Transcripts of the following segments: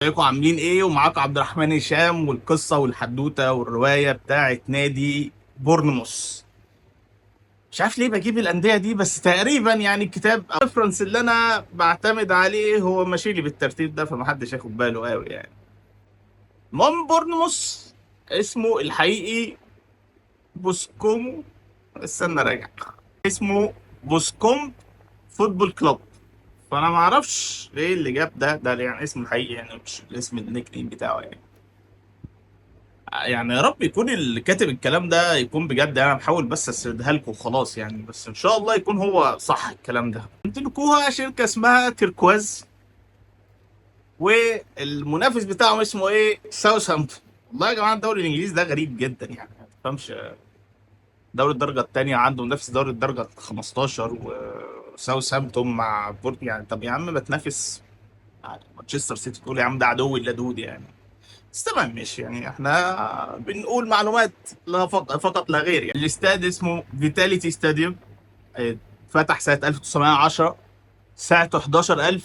ازيكم عاملين ايه؟ ومعاكم عبد الرحمن هشام، والقصه والحدوته والروايه بتاعت نادي بورنموث. مش عارف ليه بجيب الانديه دي، بس تقريبا يعني الكتاب الريفرنس اللي انا بعتمد عليه هو ماشي لي بالترتيب ده، فمحدش ياخد باله قوي يعني. المهم بورنموث اسمه الحقيقي بوسكومو. استنى راجع. اسمه بوسكوم فوتبول كلوب. فانا ما اعرفش ايه اللي جاب ده يعني اسمه الحقيقي، يعني مش الاسم النيك نيم بتاعه يعني. يعني يا رب يكون اللي كاتب الكلام ده يكون بجد، انا بحاول بس اسردها لكم وخلاص يعني، بس ان شاء الله يكون هو صح الكلام ده. امتلكوها شركه اسمها تيركواز، والمنافس بتاعهم اسمه ايه؟ ساوثهامبتون. والله يا جماعه الدوري الانجليزي ده غريب جدا يعني، ما تفهمش. دوري الدرجه الثانيه عنده منافس دوري الدرجه 15، وساوثهامبتون مع يعني طب يا عم ما تنافس مانشستر سيتي، تقول يا عم ده عدو اللدود يعني. بس تمام ماشي يعني، احنا بنقول معلومات لا فقط لا غير يعني. الاستاد اسمه فيتاليتي ستاديوم. اه، فتح سنة 1910. ساعته 11,000،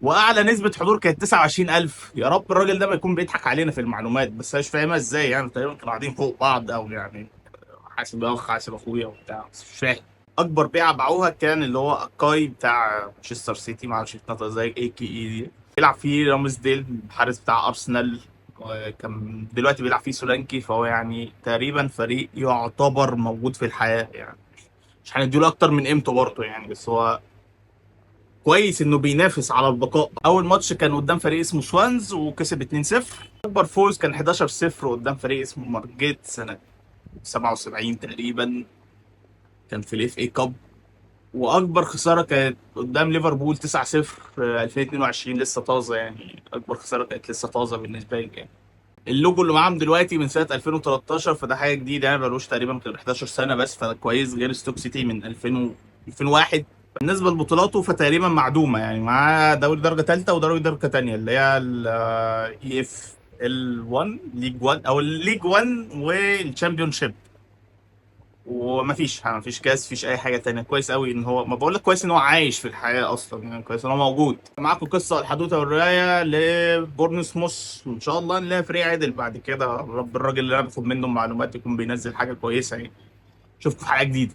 واعلى نسبة حضور كانت 29,000. يا رب الراجل ده ما يكون بيضحك علينا في المعلومات، بس أنا مش فاهمها ازاي يعني. تقريبا كانوا قاعدين فوق بعض او يعني حاسب اخ حاسب اخويا وبتاع، بس مش فاهم. اكبر بيعه باعوها كان اللي هو اكاي بتاع مانشستر سيتي، ما اعرفش يتنطق زي اي كي اي دي. بيلعب فيه رامز ديل الحارس بتاع ارسنال، وكان دلوقتي بيلعب فيه سولانكي، فهو يعني تقريبا فريق يعتبر موجود في الحياه يعني. مش هنديله اكتر من قيمته برضه يعني، بس هو كويس انه بينافس على البقاء. اول ماتش كان قدام فريق اسمه سوانز وكسب 2-0. اكبر فوز كان 11-0 قدام فريق اسمه مارجيت سنه 77 تقريبا، كان في الاف اي كاب. واكبر خساره كانت قدام ليفربول 9-0 في 2022، لسه طازه يعني. اكبر خساره كانت لسه طازه بالنسبه لي يعني. اللوجو اللي معاهم دلوقتي من سنه 2013، فده حاجه جديده يعني، بقالوش تقريبا غير 11 سنه بس، فده كويس غير ستوك سيتي من 2000 2001. بالنسبه لبطولاته فتقريبا معدومه يعني، معاه دوري درجه ثالثه ودوري درجه ثانيه اللي هي الاي اف ال 1 ليج 1 او الليج 1 والشامبيون شيب. ومفيش كاس، مفيش اي حاجه تانية. كويس قوي ان هو، ما بقول لك كويس ان هو عايش في الحياه اصلا يعني، كويس ان هو موجود. معاكم قصه الحدوته والروايه لبورنموث، وان شاء الله نلاقي فريق عادل بعد كده. رب الراجل اللي انا باخد منه معلومات يكون بينزل حاجه كويسه يعني. اشوفكم في حلقه جديده.